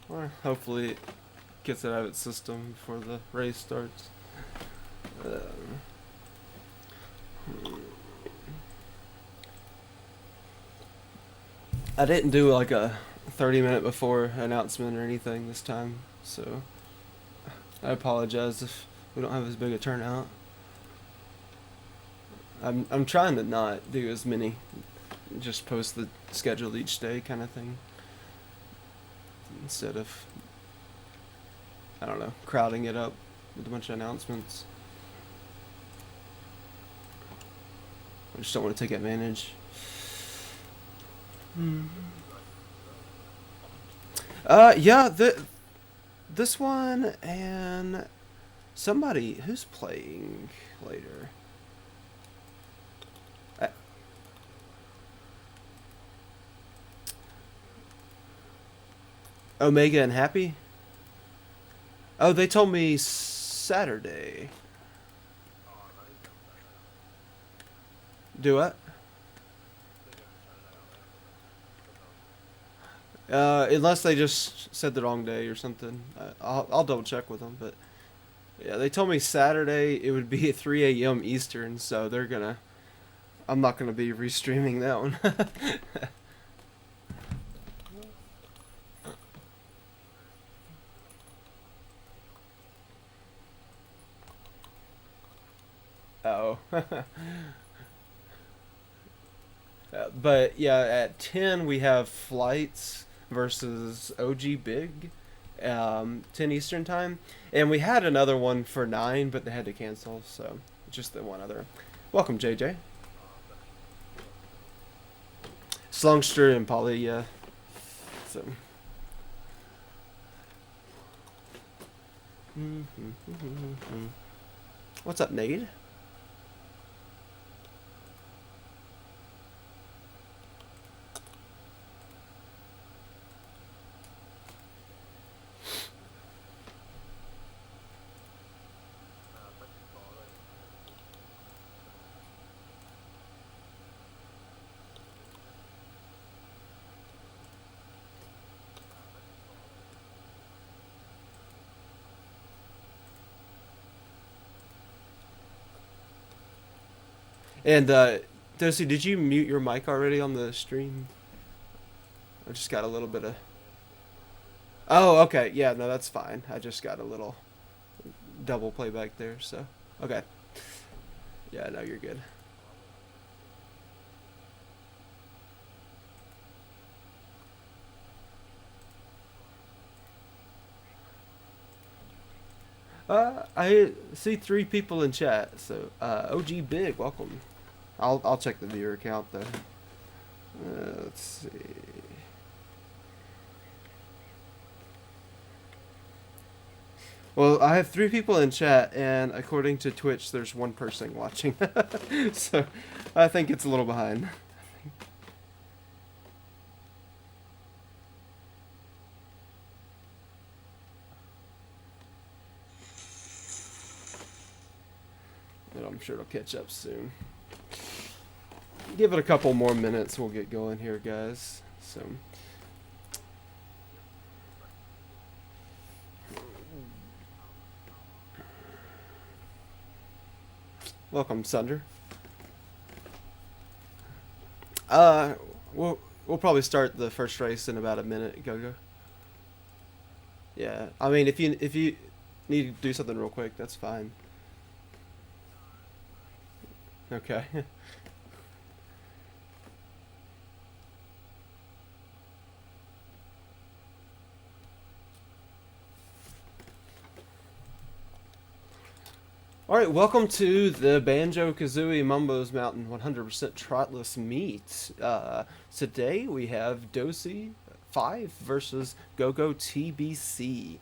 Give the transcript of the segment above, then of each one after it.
Or hopefully it gets it out of its system before the race starts. I didn't do like a 30-minute before announcement or anything this time, so I apologize if we don't have as big a turnout. I'm trying to not do as many, just post the schedule each day kind of thing, instead of, I don't know, crowding it up with a bunch of announcements. I just don't want to take advantage. Yeah, this one and somebody who's playing later. Omega and Happy? Oh, they told me Saturday. Do what? Unless they just said the wrong day or something. I'll double check with them, but yeah, they told me Saturday it would be at 3 a.m. Eastern, so they're gonna. I'm not gonna be restreaming that one. Oh. But yeah, at 10 we have Flights versus OG Big, 10 Eastern time, and we had another one for 9, but they had to cancel, so just the one other. Welcome, JJ. Slungster and Polly, yeah. So. What's up, Nade? And Dossey, did you mute your mic already on the stream? I just got a little bit of. Oh, okay. Yeah, no, that's fine. I just got a little double playback there, so okay. Yeah, no, you're good. I see 3 people in chat, so OG Big, welcome. I'll check the viewer count though. Let's see. Well, I have 3 people in chat, and according to Twitch, there's 1 person watching. So I think it's a little behind. But I'm sure it'll catch up soon. Give it a couple more minutes, we'll get going here, guys. So. Welcome, Sunder. We'll probably start the first race in about a minute, Go-Go. Yeah, I mean, if you need to do something real quick, that's fine. Okay. Alright, welcome to the Banjo-Kazooie Mumbo's Mountain 100% Trotless meet. Today we have dossey5 versus g0goTBC.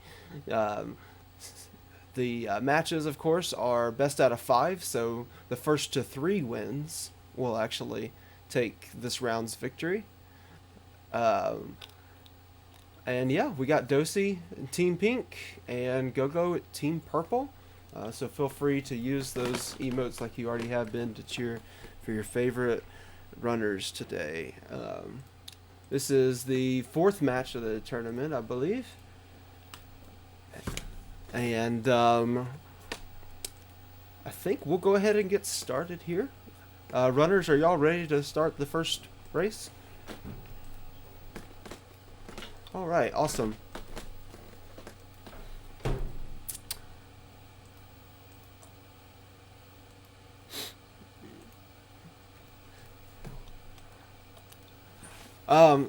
The matches, of course, are best out of 5, so the first to 3 wins will actually take this round's victory. And yeah, we got dossey Team Pink and Go-Go Team Purple. So feel free to use those emotes like you already have been to cheer for your favorite runners today. This is the 4th match of the tournament, I believe. And I think we'll go ahead and get started here. Runners, are y'all ready to start the first race? All right, awesome.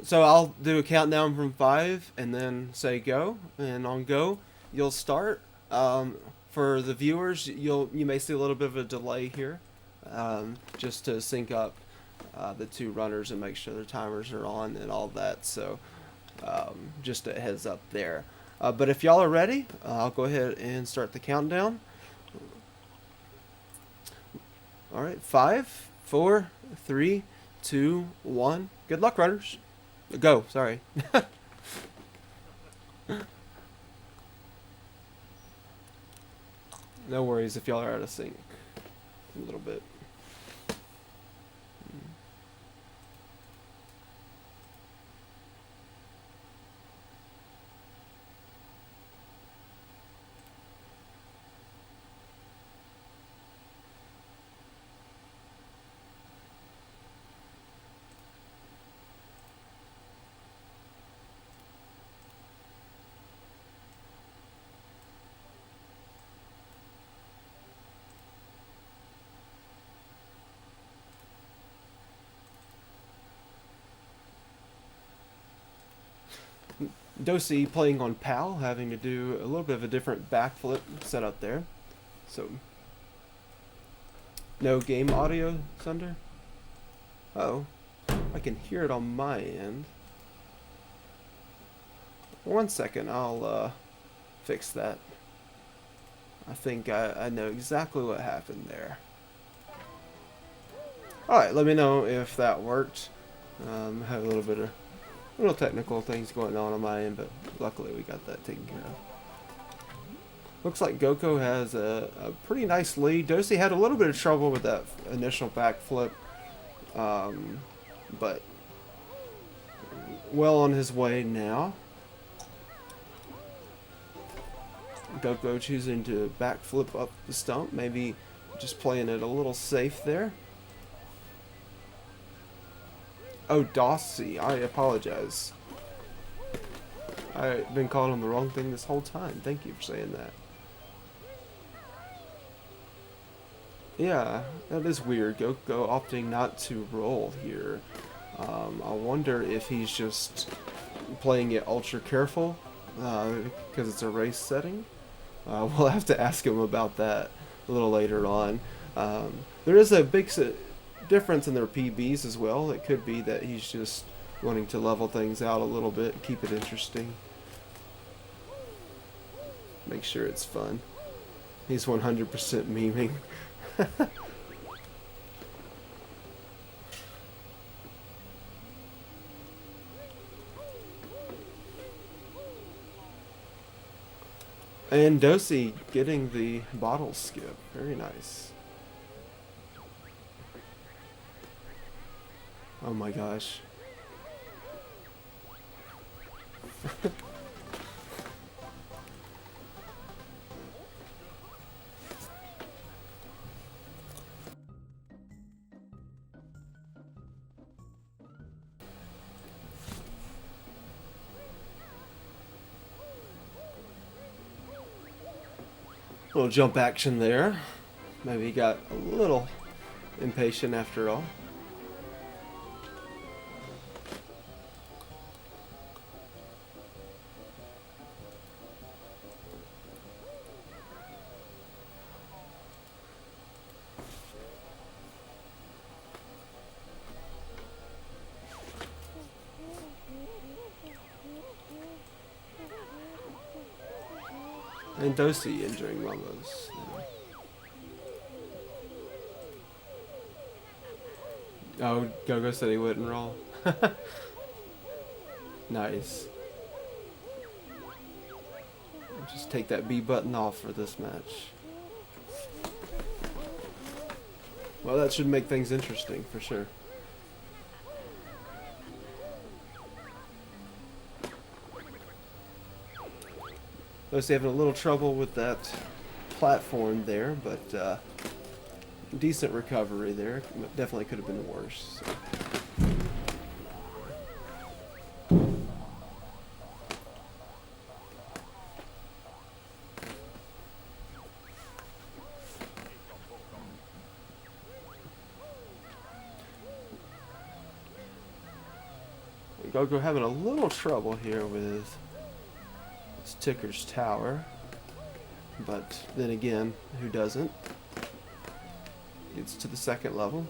So I'll do a countdown from 5 and then say go, and on go you'll start. For the viewers, you may see a little bit of a delay here, just to sync up the two runners and make sure their timers are on and all that. So just a heads up there. But if y'all are ready, I'll go ahead and start the countdown. All right, 5, 4, 3, 2, 1. Good luck, runners. Go, sorry. No worries if y'all are out of sync a little bit. Dossey playing on PAL, having to do a little bit of a different backflip setup there. So, no game audio, Sunder? Oh, I can hear it on my end. 1 second, I'll fix that. I think I know exactly what happened there. Alright, let me know if that worked. Have a little bit of little technical things going on my end, but luckily we got that taken care of. Looks like g0go has a pretty nice lead. Dossey had a little bit of trouble with that initial backflip, but well on his way now. g0go choosing to backflip up the stump, maybe just playing it a little safe there. Oh, dossey, I apologize. I've been calling him the wrong thing this whole time. Thank you for saying that. Yeah, that is weird. g0go opting not to roll here. I wonder if he's just playing it ultra careful because it's a race setting. We'll have to ask him about that a little later on. There is a big difference in their PBs as well. It could be that he's just wanting to level things out a little bit, keep it interesting, make sure it's fun. He's 100% memeing. And dossey getting the bottle skip, very nice. Oh my gosh. Little jump action there. Maybe he got a little impatient after all. And dossey enjoying Ramos. Oh, g0go said he wouldn't roll. Nice. Just take that B button off for this match. Well, that should make things interesting for sure. Mostly having a little trouble with that platform there, but decent recovery there. Definitely could have been worse. So. Go having a little trouble here with this Ticker's Tower, but then again, who doesn't? Gets to the second level.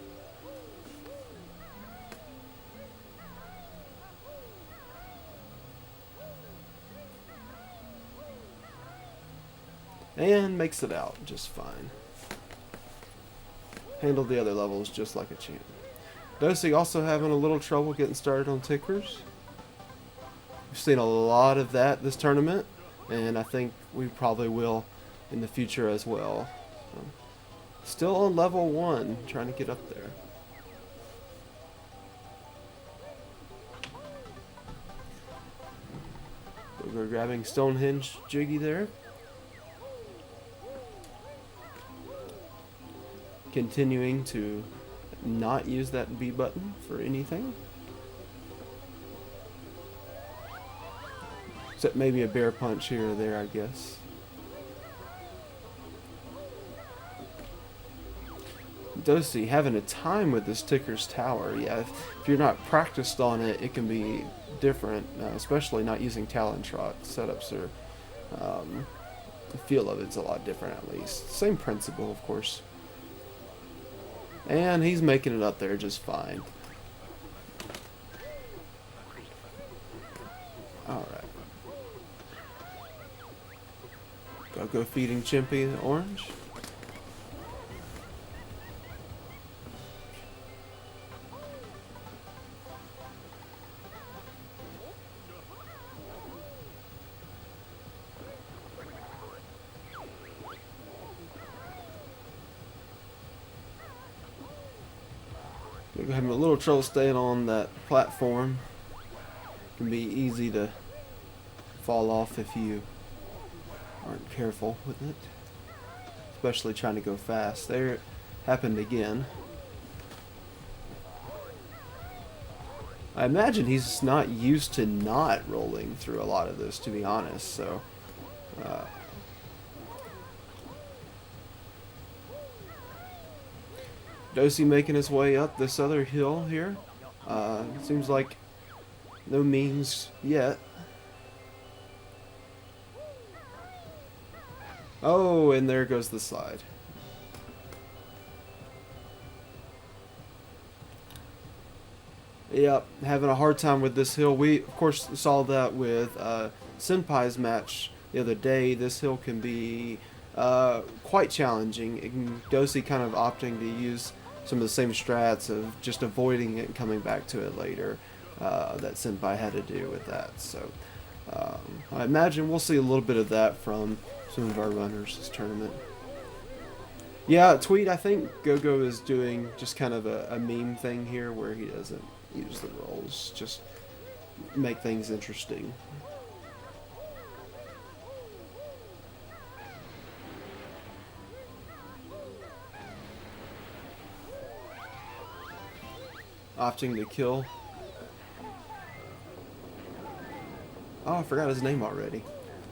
And makes it out just fine. Handled the other levels just like a champ. dossey also having a little trouble getting started on tickers. We've seen a lot of that this tournament, and I think we probably will in the future as well. So, still on level 1, trying to get up there. We're grabbing Stonehenge Jiggy there. Continuing to not use that B button for anything. Except maybe a bear punch here or there, I guess. dossey having a time with this Ticker's Tower. Yeah, if you're not practiced on it, it can be different, especially not using Talon Trot. Setups are, the feel of it's a lot different at least. Same principle, of course. And he's making it up there just fine. Alright. Go feeding Chimpy the orange. We're having a little trouble staying on that platform. It can be easy to fall off if you aren't careful with it. Especially trying to go fast. There it happened again. I imagine he's not used to not rolling through a lot of this, to be honest, so dossey making his way up this other hill here. Seems like no memes yet. Oh, and there goes the slide. Yep, having a hard time with this hill. We, of course, saw that with Senpai's match the other day. This hill can be quite challenging. dossey kind of opting to use some of the same strats of just avoiding it and coming back to it later that Senpai had to do with that. So I imagine we'll see a little bit of that from some of our runners this tournament. Yeah, Tweet, I think Go is doing just kind of a meme thing here where he doesn't use the rolls, just make things interesting. Opting to kill. Oh, I forgot his name already.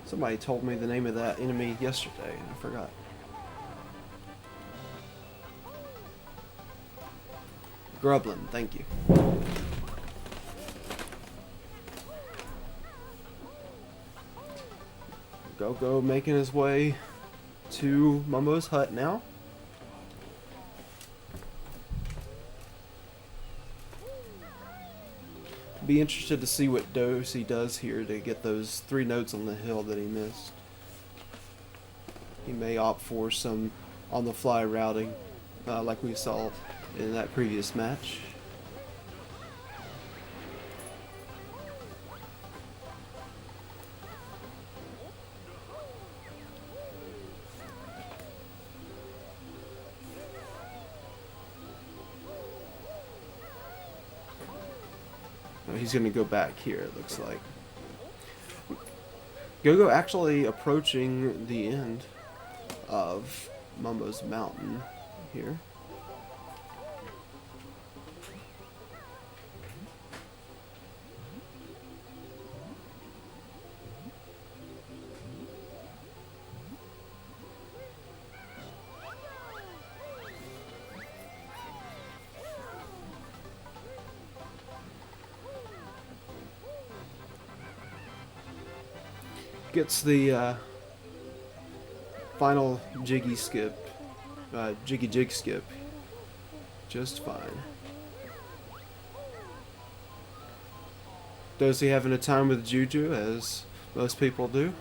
Somebody told me the name of that enemy yesterday, and I forgot. Grublin, thank you. Go making his way to Mumbo's hut now. Be interested to see what dossey does here to get those 3 notes on the hill that he missed. He may opt for some on-the-fly routing like we saw in that previous match. He's going to go back here, it looks like. Go-Go actually approaching the end of Mumbo's Mountain here. Gets the final jiggy jig skip just fine. Does he having a time with Juju, as most people do?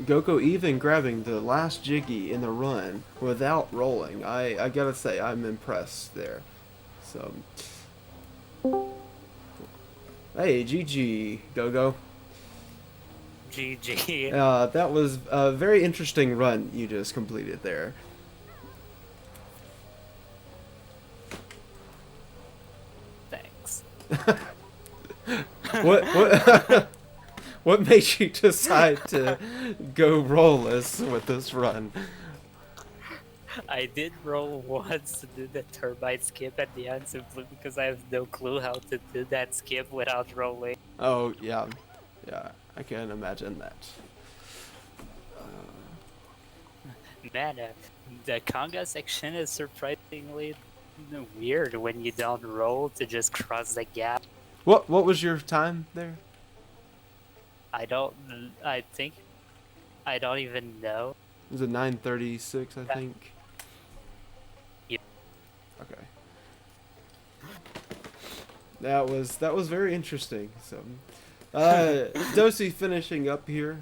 Go-Go even grabbing the last jiggy in the run without rolling. I gotta say, I'm impressed there. So, hey, GG, Go-Go. GG. That was a very interesting run you just completed there. Thanks. What what made you decide to go rollless with this run? I did roll once to do the turbine skip at the end simply because I have no clue how to do that skip without rolling. Oh yeah, I can imagine that. Man, the conga section is surprisingly weird when you don't roll to just cross the gap. What was your time there? I think, I don't even know. Was it 9:36? I think. Yeah. Okay. That was very interesting. So, dossey finishing up here.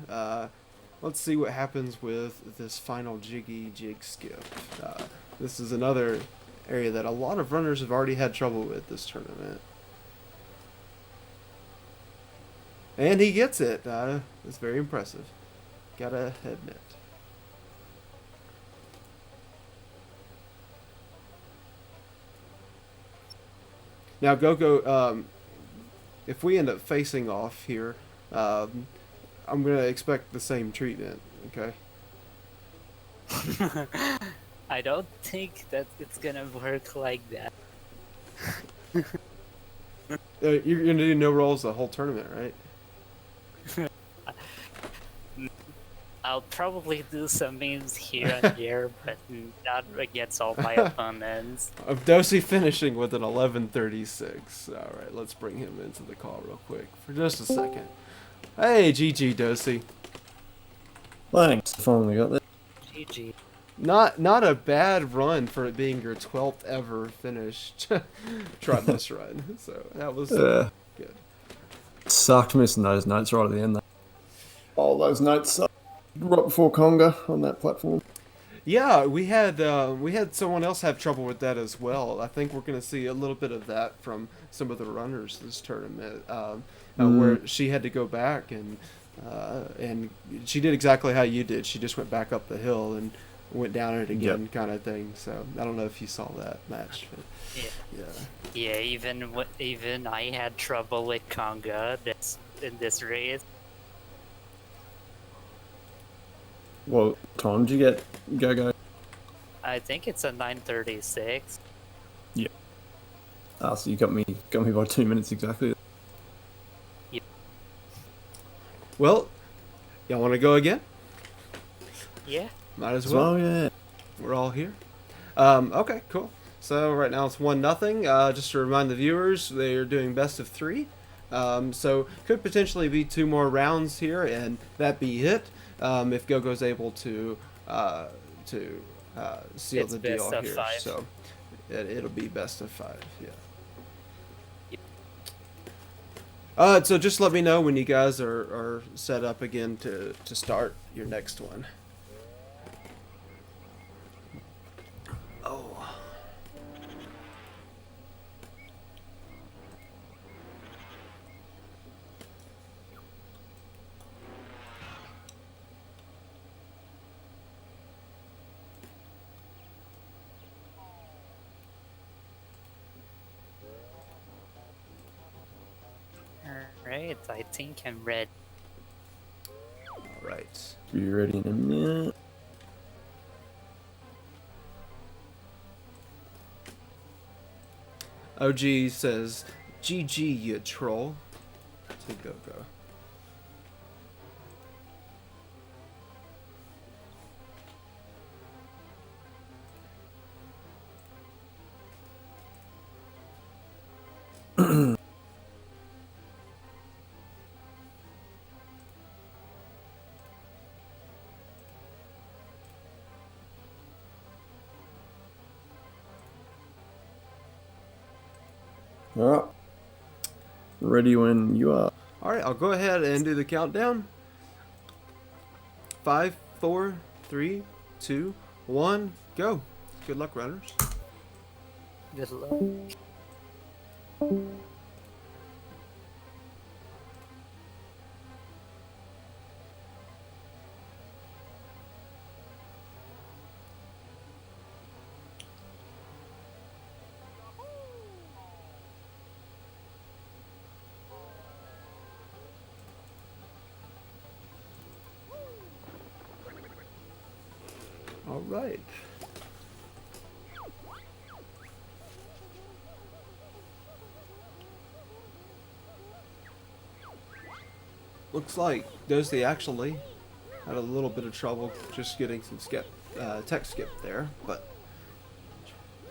Let's see what happens with this final jig skip. This is another area that a lot of runners have already had trouble with this tournament. And he gets it. It's very impressive. Gotta admit. Now, Go-Go, if we end up facing off here, I'm going to expect the same treatment, okay? I don't think that it's gonna work like that. You're going to do no rolls the whole tournament, right? I'll probably do some memes here and there, but not against all my opponents. Of dossey finishing with an 11:36. All right, let's bring him into the call real quick for just a second. Hey, GG dossey. Thanks. Finally got that. GG. Not a bad run for it being your 12th ever finished Trotless run. So that was good. Sucked missing those notes right at the end. Though. Oh, those notes sucked right before conga on that platform. Yeah, we had someone else have trouble with that as well. I think we're going to see a little bit of that from some of the runners this tournament, where she had to go back and she did exactly how you did. She just went back up the hill and went down it again, kind of thing. So I don't know if you saw that match. But Yeah. Even I had trouble with conga in this race. What time did you get, Go-Go? I think it's a 9:36. Yeah. So you got me by 2 minutes exactly. Yep. Well, y'all want to go again? Yeah. Might as well. Oh yeah. We're all here. Okay, cool. So right now it's 1-0. Just to remind the viewers, they are doing best of 3. So could potentially be 2 more rounds here, and that be it. If Go-Go's able to seal It's the deal best of here, 5. so it'll be best of 5. Yeah. So just let me know when you guys are set up again to start your next one. Oh. Alright, I think I'm ready. Alright. Be ready in a minute. OG says, GG, you troll. To Go-Go. Alright. Ready when you are. Alright, I'll go ahead and do the countdown. 5, 4, 3, 2, 1, go. Good luck, runners. Good luck. Alright. Looks like dossey actually had a little bit of trouble just getting some tech skip there, but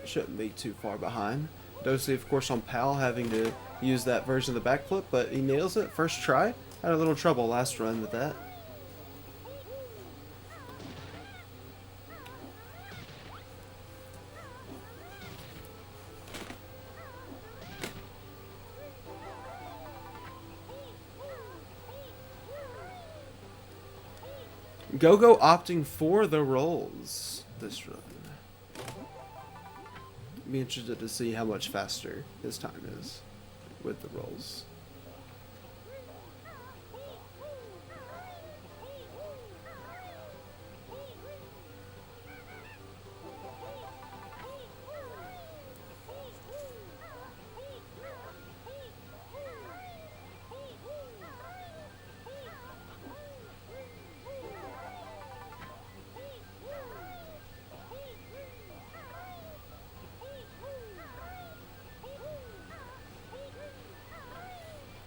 shouldn't be too far behind. Dossey, of course, on PAL having to use that version of the backflip, but he nails it first try. Had a little trouble last run with that. Go-Go opting for the rolls this run. Be interested to see how much faster his time is with the rolls.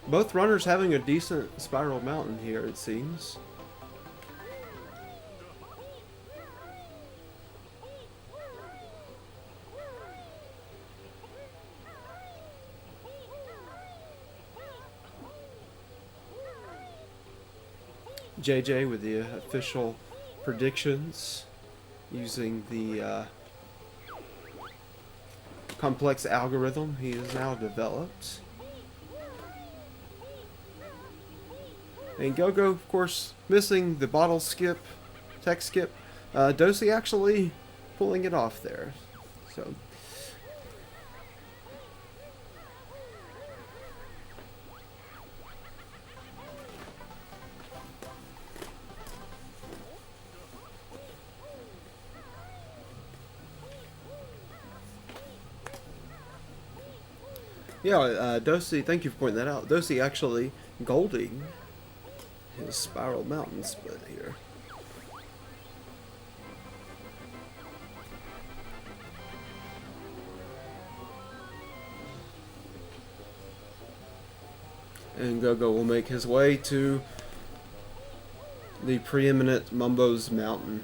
Both runners having a decent spiral mountain here, it seems. JJ with the official predictions using the complex algorithm he has now developed. And Go-Go, of course, missing the bottle skip, tech skip. Dossey actually pulling it off there. So. Yeah, Dossey, thank you for pointing that out. Dossey actually golding his spiral mountain split here. And Go-Go will make his way to the preeminent Mumbo's Mountain.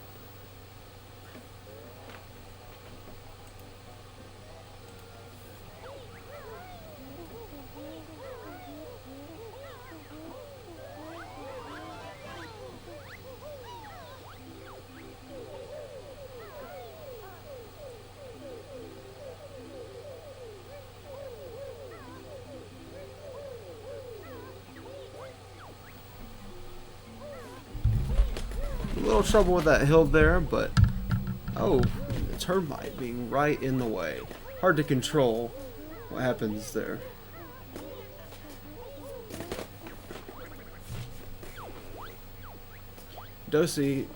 A little trouble with that hill there, but oh, the termite being right in the way. Hard to control what happens there. Dossey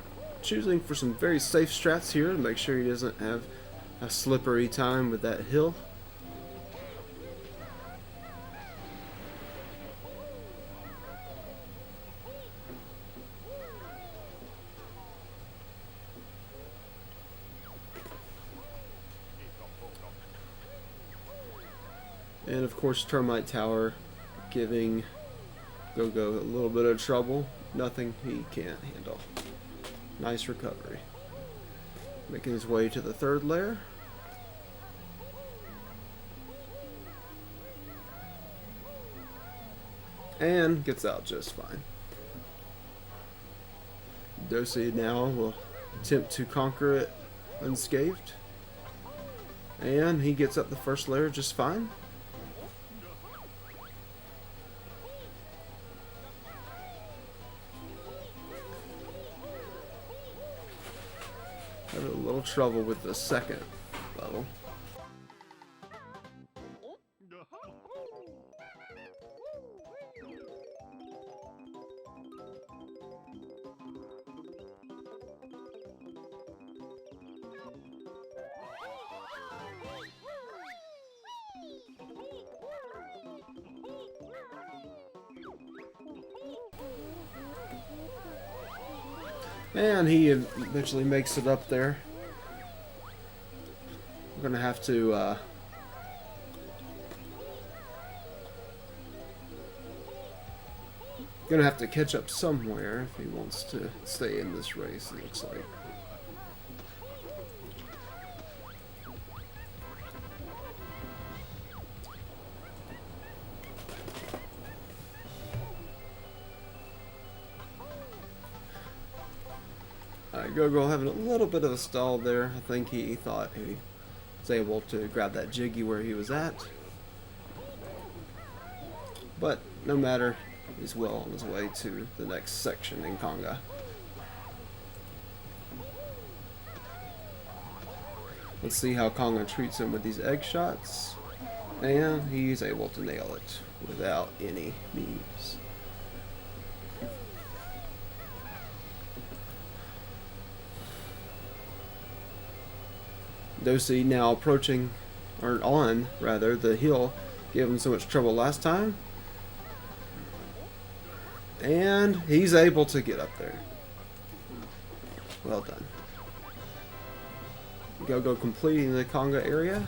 choosing for some very safe strats here to make sure he doesn't have a slippery time with that hill. And of course, Termite Tower giving Go-Go a little bit of trouble. Nothing he can't handle. Nice recovery. Making his way to the third layer. And gets out just fine. dossey now will attempt to conquer it unscathed. And he gets up the first layer just fine. Had a little trouble with the second level. And he eventually makes it up there. We're gonna have to catch up somewhere if he wants to stay in this race, it looks like. Go-Go having a little bit of a stall there. I think he thought he was able to grab that Jiggy where he was at. But no matter, he's well on his way to the next section in Conga. Let's see how Conga treats him with these egg shots. And he's able to nail it without any means. dossey now approaching, or on rather, the hill. Gave him so much trouble last time. And he's able to get up there. Well done. Go-Go completing the Conga area.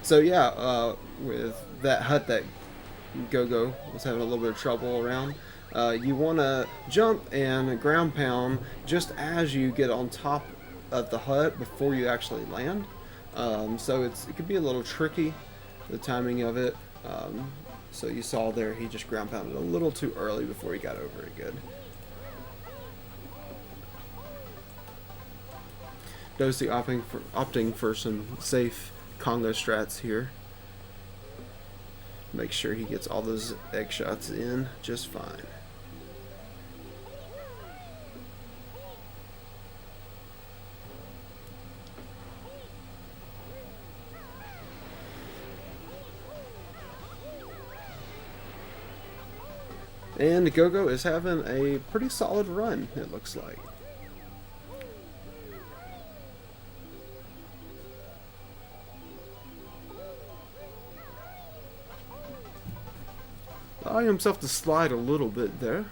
So yeah, with that hut that Go-Go was having a little bit of trouble around, you want to jump and ground pound just as you get on top of the hut before you actually land. So it could be a little tricky, the timing of it. So you saw there he just ground pounded a little too early before he got over it good. dossey opting for some safe Conga strats here. Make sure he gets all those egg shots in just fine. And Go-Go is having a pretty solid run, it looks like. Allowing himself to slide a little bit there.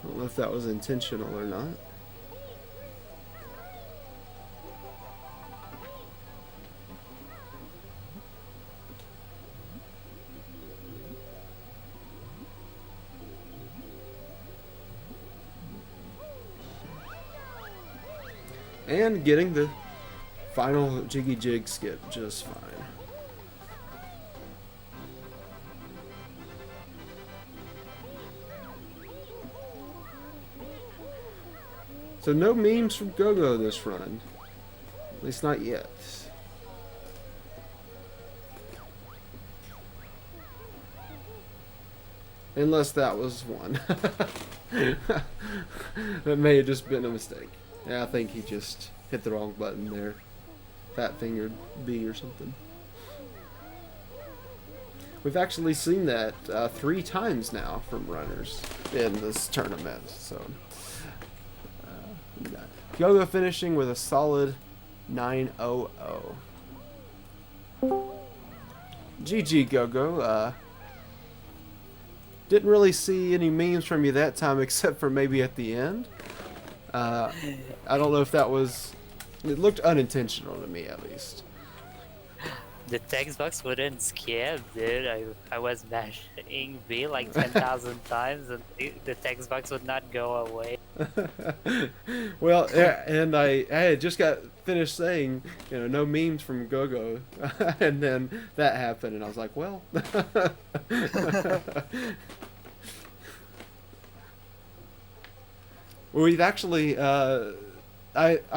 I don't know if that was intentional or not. And getting the final Jiggy Jig skip just fine. So no memes from Go-Go this run. At least not yet. Unless that was one. That may have just been a mistake. Yeah, I think he just hit the wrong button there. Fat fingered B or something. we've actually seen that 3 times now from runners in this tournament. So, Go-Go finishing with a solid 900. GG Go-Go. Didn't really see any memes from you that time, except for maybe at the end. I don't know if that was... It looked unintentional to me, at least. The text box wouldn't skip, dude. I was mashing B like 10,000 times and the text box would not go away. Well, yeah, and I had just got finished saying, you know, no memes from Go-Go, and then that happened, and I was like, well. We've actually, I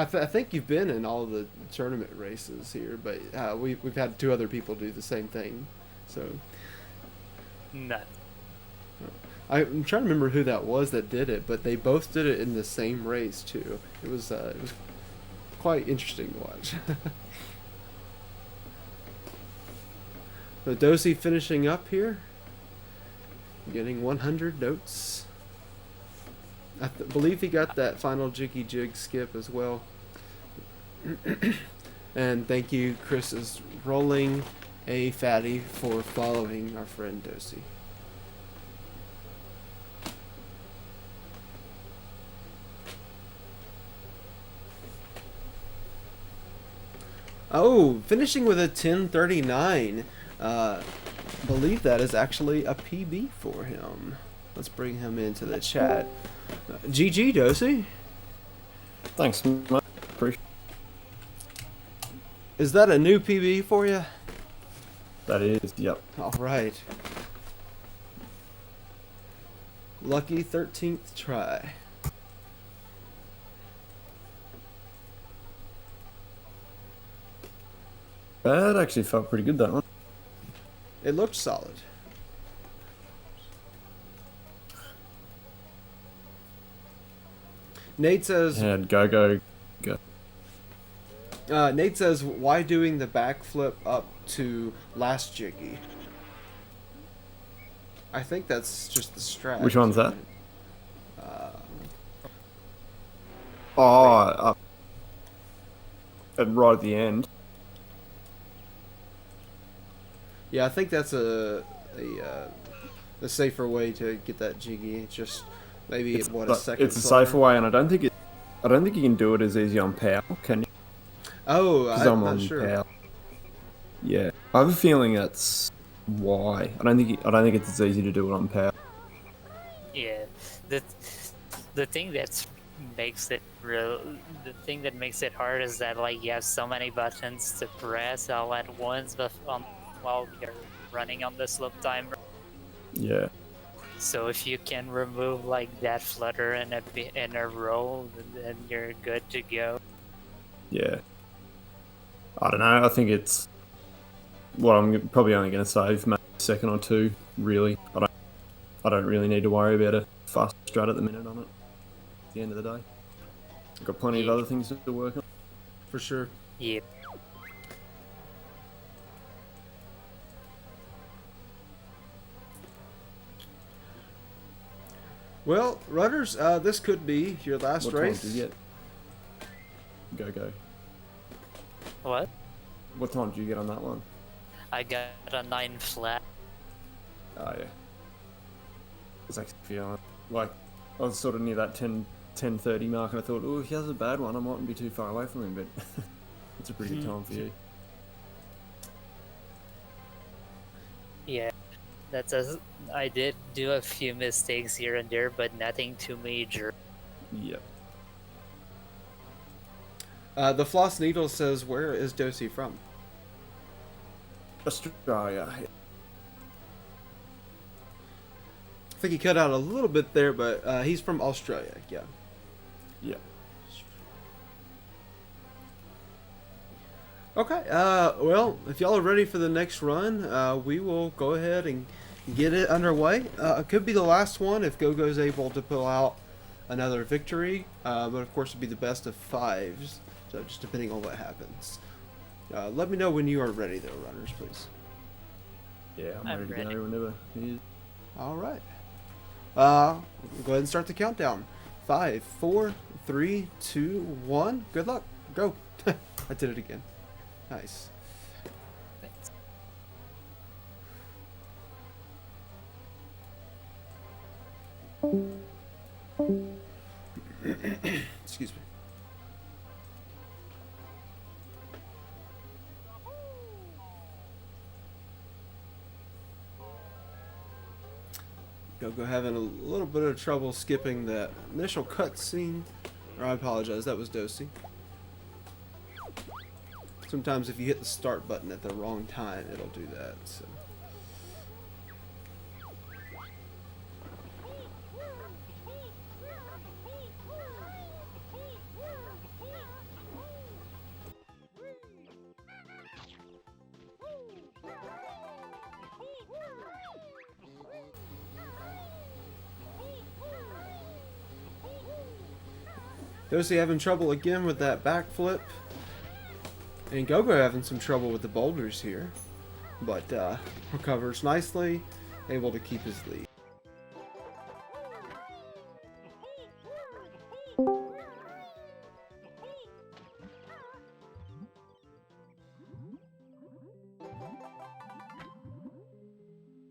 think you've been in all the tournament races here, but we've had 2 other people do the same thing, so. No. I'm trying to remember who that was that did it, but they both did it in the same race too. It was quite interesting to watch. So dossey finishing up here, getting 100 notes. I believe he got that final jiggy jig skip as well. And thank you, Chris is rolling a fatty for following our friend dossey. Oh, finishing with a 1039. Believe that is actually a PB for him. Let's bring him into the chat. GG dossey. Thanks, mate. Appreciate Is that a new PB for you? that. Is, yep. All right. Lucky 13th try. That actually felt pretty good, that one. It looked solid. Nate says. And go. Nate says, why doing the backflip up to last jiggy? I think that's just the strat. Which one's that? Right at the end. Yeah, I think that's a safer way to get that jiggy. It's just maybe a second. It's a safer way, and I don't think you can do it as easy on power, can you? Oh, I'm on not sure. power. Yeah, I have a feeling that's why. I don't think it's as easy to do it on power. Yeah, the thing that makes it hard is that like you have so many buttons to press all at once, but while you're running on the slope timer. Yeah. So if you can remove like that flutter in a roll, then you're good to go. Yeah. I don't know. I think it's. Well, I'm probably only going to save maybe a second or 2. Really, I don't really need to worry about a fast strat at the minute on it. At the end of the day, I've got plenty of other things to work on. For sure. Yeah. Well, runners, this could be your last race. What time did you get? Go. What? What time did you get on that one? I got a 9 flat. Oh yeah. It's actually feeling like I was sort of near that 10:30 mark, and I thought, oh, if he has a bad one, I mightn't be too far away from him, but it's a pretty good time for you. Yeah, I did do a few mistakes here and there, but nothing too major. Yep. The Floss Needle says, where is dossey from? Australia. I think he cut out a little bit there, but he's from Australia, yeah. Yeah. Okay, well, if y'all are ready for the next run, we will go ahead and get it underway. It could be the last one if Go-Go's able to pull out another victory, but of course it'd be the best of 5s, so just depending on what happens. Let me know when you are ready though, runners, please. Yeah, I'm I'm ready to ready. go whenever he is. All right. Go ahead and start the countdown. 5, 4, 3, 2, 1. Good luck. Go. I did it again. Nice. Thanks. Excuse me. Go having a little bit of trouble skipping that initial cutscene. Or I apologize, that was dossey. Sometimes if you hit the start button at the wrong time, it'll do that. So. dossey having trouble again with that backflip. And Go-Go having some trouble with the boulders here. But recovers nicely, able to keep his lead.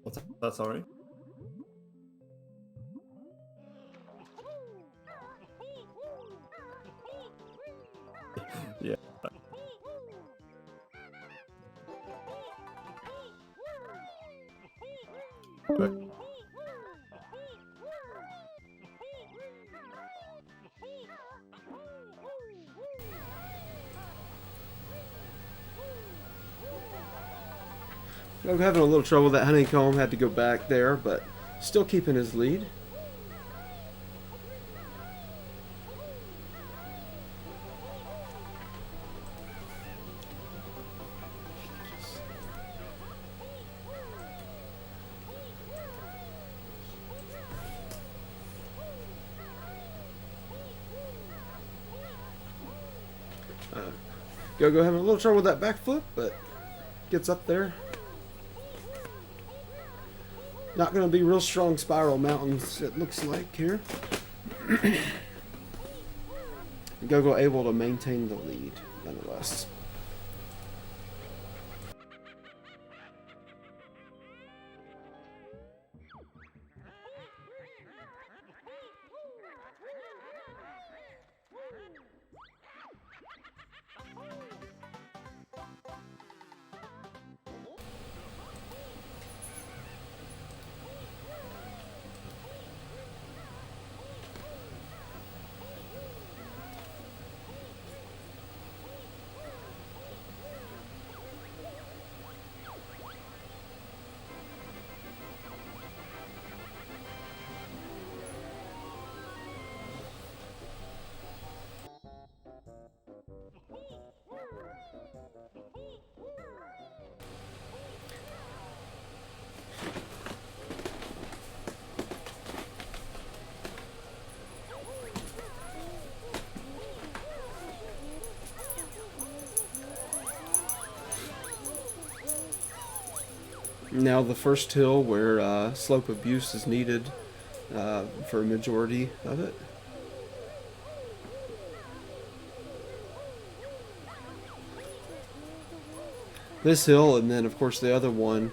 What's that? Sorry. Yeah. But Go having a little trouble with that honeycomb, had to go back there, but still keeping his lead. Go having a little trouble with that backflip, but gets up there. Not going to be real strong spiral mountains, it looks like here. Go able to maintain the lead, nonetheless. Now the first hill where slope abuse is needed for a majority of it. This hill, and then of course the other one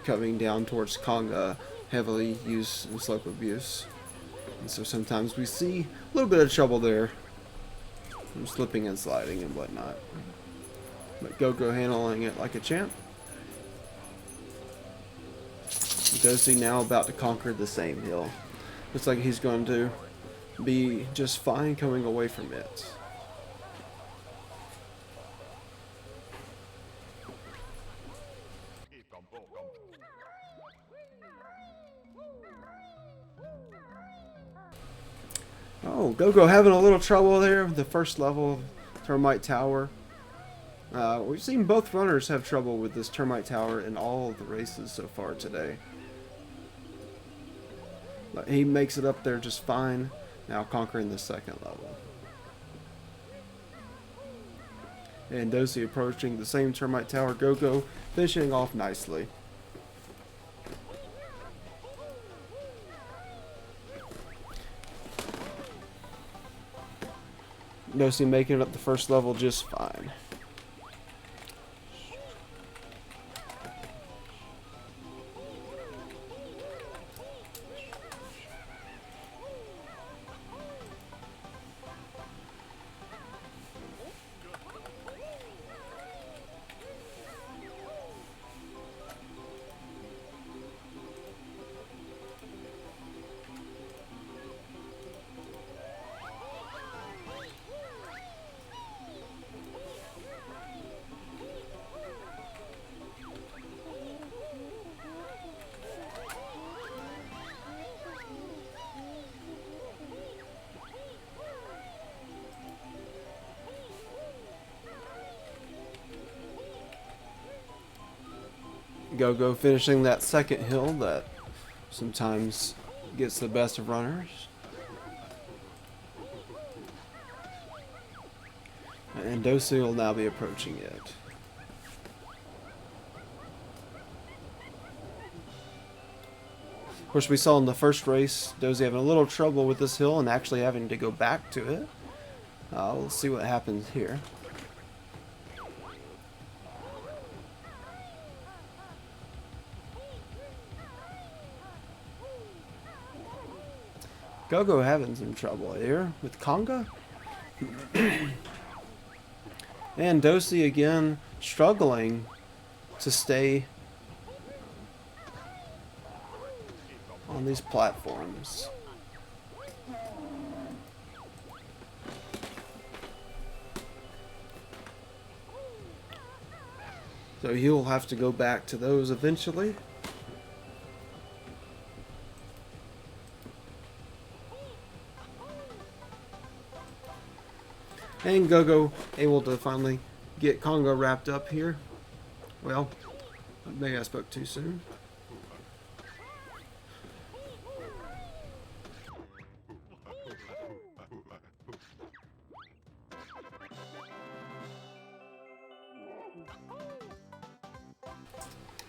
coming down towards Conga, heavily used in slope abuse. And so sometimes we see a little bit of trouble there, from slipping and sliding and whatnot. But Go handling it like a champ. dossey now about to conquer the same hill. Looks like he's going to be just fine coming away from it. Oh, Go having a little trouble there with the first level of Termite Tower. We've seen both runners have trouble with this Termite Tower in all of the races so far today. But he makes it up there just fine, now conquering the second level. And dossey approaching the same Termite Tower, Go finishing off nicely. Dossey making it up the first level just fine. Go finishing that second hill that sometimes gets the best of runners. And Dossey will now be approaching it. Of course, we saw in the first race, Dossey having a little trouble with this hill and actually having to go back to it. We'll see what happens here. Go having some trouble here with Conga. And Dossey again struggling to stay on these platforms. So he'll have to go back to those eventually. And Go able to finally get Conga wrapped up here. Well, maybe I spoke too soon.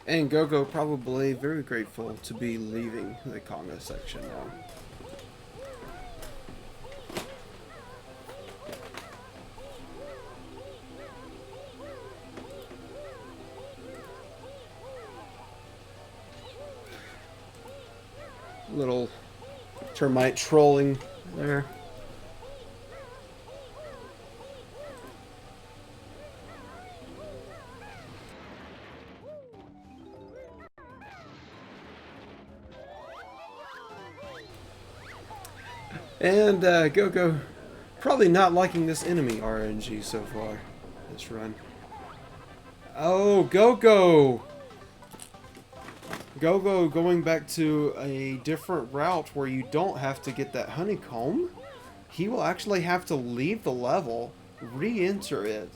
And Go probably very grateful to be leaving the Conga section now. Little termite trolling there. And Go probably not liking this enemy RNG so far this run. Oh, Go going back to a different route where you don't have to get that honeycomb. He will actually have to leave the level, re-enter it,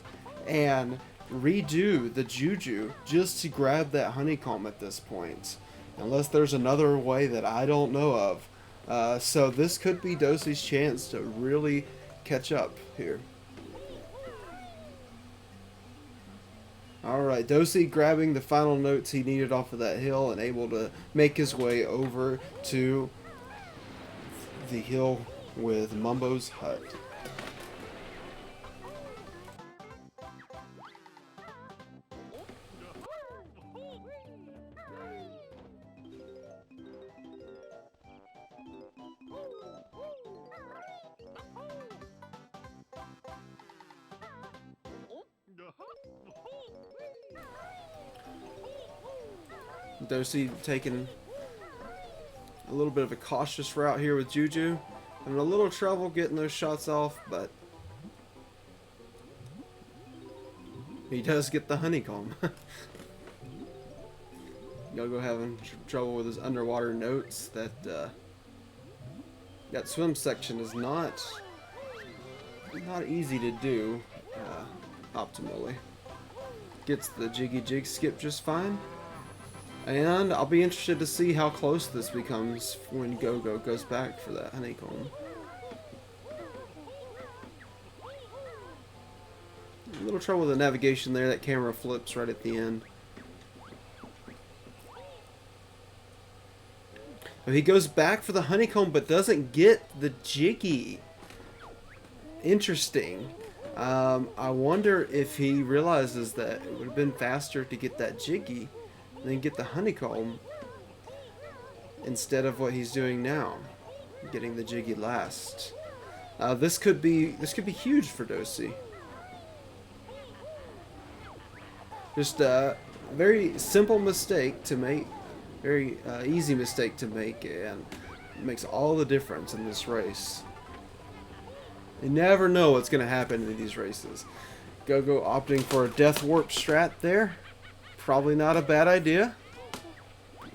and redo the Juju just to grab that honeycomb at this point. Unless there's another way that I don't know of. So this could be Dossey's chance to really catch up here. Alright, Dossey grabbing the final notes he needed off of that hill and able to make his way over to the hill with Mumbo's hut. Dossey taking a little bit of a cautious route here with Juju. Having a little trouble getting those shots off, but he does get the honeycomb. Go having trouble with his underwater notes. That swim section is not easy to do optimally. Gets the jiggy jig skip just fine. And I'll be interested to see how close this becomes when Go goes back for that honeycomb. A little trouble with the navigation there. That camera flips right at the end. He goes back for the honeycomb but doesn't get the jiggy. interesting. I wonder if he realizes that it would have been faster to get that Jiggy than get the honeycomb instead of what he's doing now, getting the Jiggy last. This could be huge for dossey. Just a very simple mistake to make, very easy mistake to make, and it makes all the difference in this race. You never know what's going to happen in these races. Go opting for a death warp strat there. Probably not a bad idea.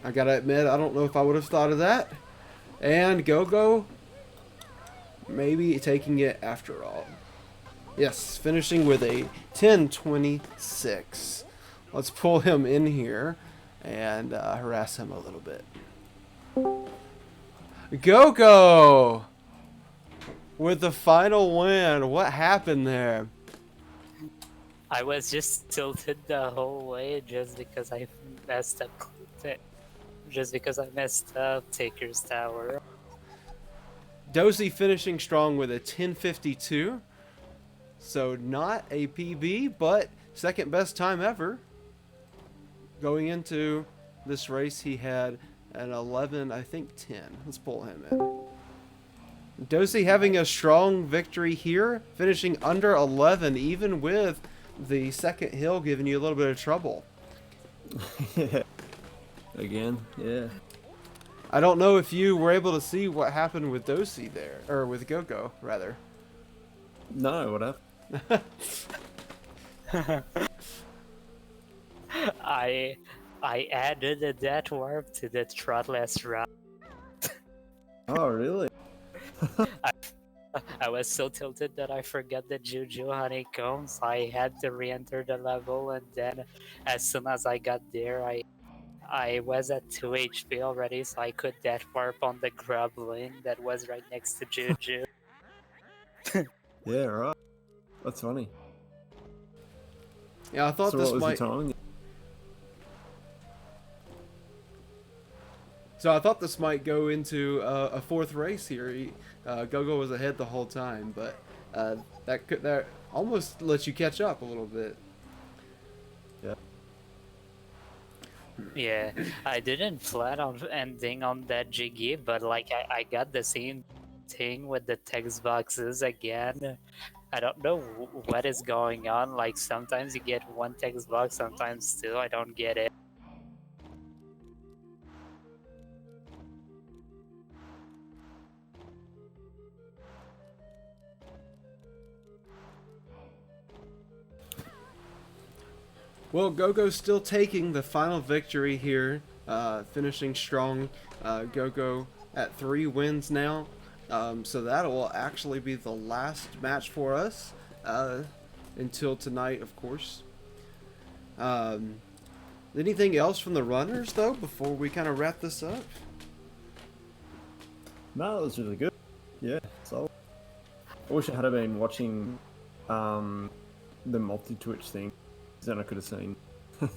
I gotta admit, I don't know if I would have thought of that. And Go maybe taking it after all. Yes, finishing with a 10:26. Let's pull him in here and harass him a little bit. Go! With the final win. What happened there? I was just tilted the whole way just because I messed up. Taker's Tower. dossey finishing strong with a 10:52. So not a PB, but second best time ever. Going into this race, he had an 11, I think 10. Let's pull him in. dossey having a strong victory here, finishing under 11, even with the second hill giving you a little bit of trouble. Yeah. Again, yeah. I don't know if you were able to see what happened with dossey there, or with Go rather. No, what happened? I added a death warp to the Trotless round. Oh, really? I was so tilted that I forgot the Juju honeycombs. I had to re-enter the level, and then as soon as I got there, I was at 2 HP already, so I could death warp on the Grublin that was right next to Juju. Yeah, right. That's funny. Yeah, I thought So this what was might. your timing? So I thought this might go into a fourth race here. Go was ahead the whole time, but that almost lets you catch up a little bit. Yeah. Yeah, I didn't plan on ending on that Jiggy, but like I got the same thing with the text boxes again. I don't know what is going on. Like sometimes you get one text box, sometimes two. I don't get it. Well, Go still taking the final victory here, finishing strong. Go at 3 wins now. So that will actually be the last match for us until tonight, of course. Anything else from the runners, though, before we kind of wrap this up? No, it was really good. Yeah, so I wish I had been watching the multi-twitch thing. Then I could have seen Go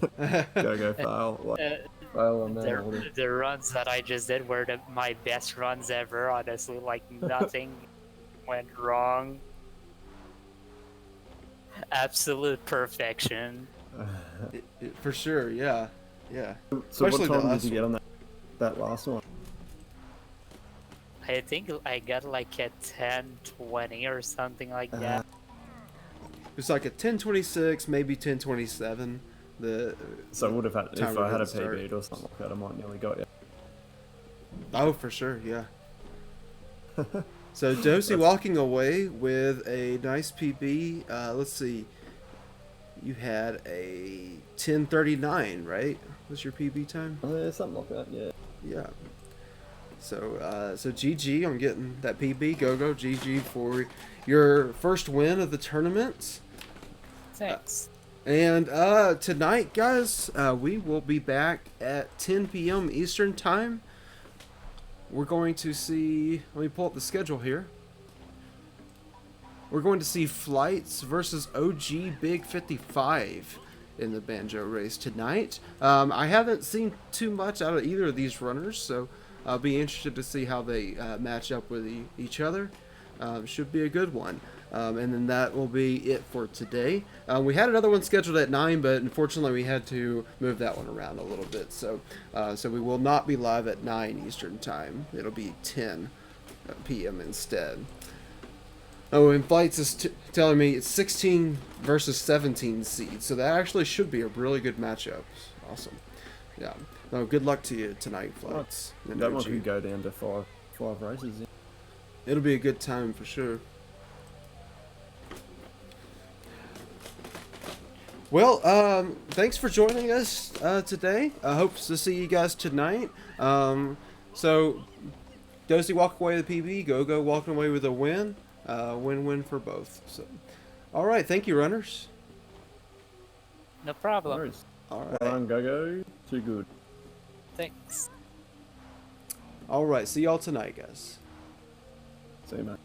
fail. Fail on that order. The runs that I just did were my best runs ever, honestly. Like nothing went wrong. Absolute perfection. For sure, yeah. So Especially the what time last did you get on that last one? I think I got like a 10:20 or something like that. It's like a 10:26, maybe 10:27. So I would have had, if time I had a to start. PB or something like that, I might nearly got you. Oh, for sure, yeah. So dossey walking away with a nice PB. Let's see. You had a 10:39, right? Was your PB time? Yeah, something like that, yeah. Yeah. So GG on getting that PB. Go GG for your first win of the tournament. Thanks. And tonight, guys, we will be back at 10 p.m. Eastern Time. We're going to see... Let me pull up the schedule here. We're going to see Flights versus OG Big 55 in the Banjo race tonight. I haven't seen too much out of either of these runners, so I'll be interested to see how they match up with each other. Should be a good one. And then that will be it for today. We had another one scheduled at 9, but unfortunately we had to move that one around a little bit. So we will not be live at 9 Eastern Time. It'll be 10 p.m. instead. Oh, and Flights is telling me it's 16 versus 17 seeds, so that actually should be a really good matchup. Awesome. Yeah. No, good luck to you tonight, Flights. That one could go down to five races. Yeah. It'll be a good time for sure. Well, thanks for joining us today. I hope to see you guys tonight. So, Dozy walk away with the PB, Go walking away with a win. Win-win for both. So, all right, thank you, runners. No problem. No All right. Well done, Go. Too good. Thanks. All right, see y'all tonight, guys. See you, mate.